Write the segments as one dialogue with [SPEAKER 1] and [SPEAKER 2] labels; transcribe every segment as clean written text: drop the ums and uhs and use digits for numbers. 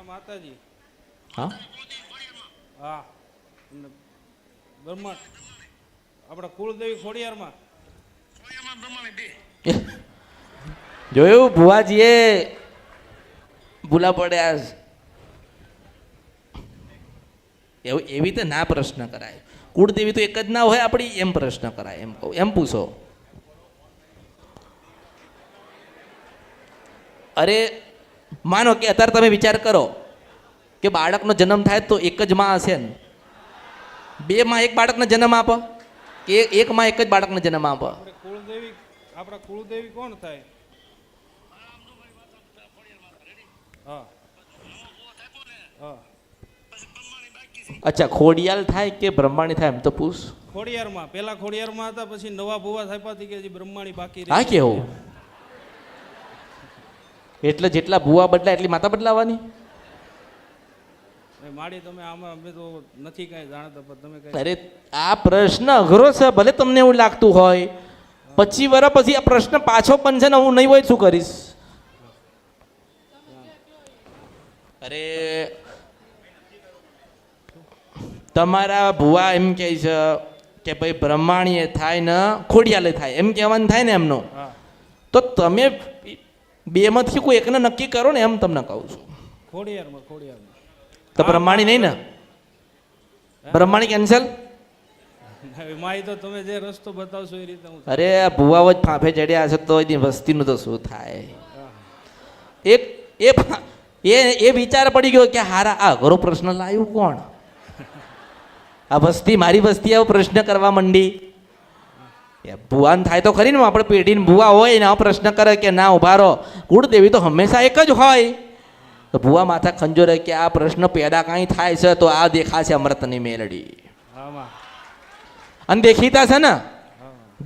[SPEAKER 1] માતાજી.
[SPEAKER 2] હા
[SPEAKER 1] હા બ્રહ્મા આપણા કુળદેવી ખોડિયારમાં.
[SPEAKER 2] જોયું ભુવાજીએ ભૂલા પડ્યા. એવું એવી રીતે ના પ્રશ્ન કરાય. કુળદેવી તો એક જ ના હોય આપણી, એમ પ્રશ્ન કરાય. એમ કહું, એમ પૂછો. અરે માનો કે અત્યારે તમે વિચાર કરો કે બાળકનો જન્મ થાય તો એક જ માં હશે ને? બે માં એક બાળકને જન્મ આપો કે એક માં એક જ બાળકને જન્મ આપો?
[SPEAKER 1] આપણા કુળદેવી કોણ થાય? હા હા.
[SPEAKER 2] અચ્છા, ખોડિયાલ થાય કે બ્રહ્માણી થાય એમ તો પૂછ.
[SPEAKER 1] ખોડિયારમાં પેલા ખોડિયારમાં હતા, પછી નવા ભુવા થાપ્યા કે બ્રહ્માણી બાકી રહી.
[SPEAKER 2] હા કેવું? એટલે જેટલા ભુવા બદલાય એટલી માતા બદલાવાની?
[SPEAKER 1] માડી તમે આમાં અમે તો નથી કઈ જાણતા, પણ તમે કઈ.
[SPEAKER 2] અરે આ પ્રશ્ન અઘરો છે, ભલે તમને એવું લાગતું હોય. 25 વર્ષ પછી આ પ્રશ્ન પાછો બનશે ને, હું નહીં હોય શું કરીશ? અરે તમારા ભુવા એમ કહે છે કે ભાઈ બ્રહ્માણીએ થાય ને ખોડિયાલે થાય, એમ કહેવાનું થાય ને એમનો. તો તમે બે માંથી કોઈ એકને નક્કી કરો ને, એમ તમને કહું છું.
[SPEAKER 1] ખોડિયારમાં
[SPEAKER 2] તો બ્રહ્માણી નહીં ને? બ્રહ્માણી કેન્સલ?
[SPEAKER 1] માઈ તો તમે જે રસ્તો બતાવશો એ રીતે હું.
[SPEAKER 2] અરે આ ભુવાઓ જ ફાંફે ચડ્યા હશે તો એની વસ્તીનું તો શું થાય? એક એ વિચાર પડી ગયો કે હારા આ અઘરો પ્રશ્ન લાવ્યું કોણ? આ વસ્તી, મારી વસ્તી આવો પ્રશ્ન કરવા માંડી. ભુવાન થાય તો ખરી ને, આપણે પેઢીને ભુવા હોય ને આ પ્રશ્ન કરે કે ના ઉભા રહો, કુળદેવી તો હંમેશા એક જ હોય. તો ભુવા માથા ખંજોરે કે આ પ્રશ્ન પેદા કાંઈ થાય છે તો આ દેખાશે અમૃતની મેલડી. અને દેખીતા છે ને,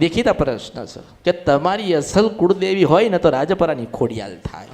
[SPEAKER 2] દેખીતા પ્રશ્ન છે કે તમારી અસલ કુળદેવી હોય ને તો રાજપરાની ખોડિયાલ થાય.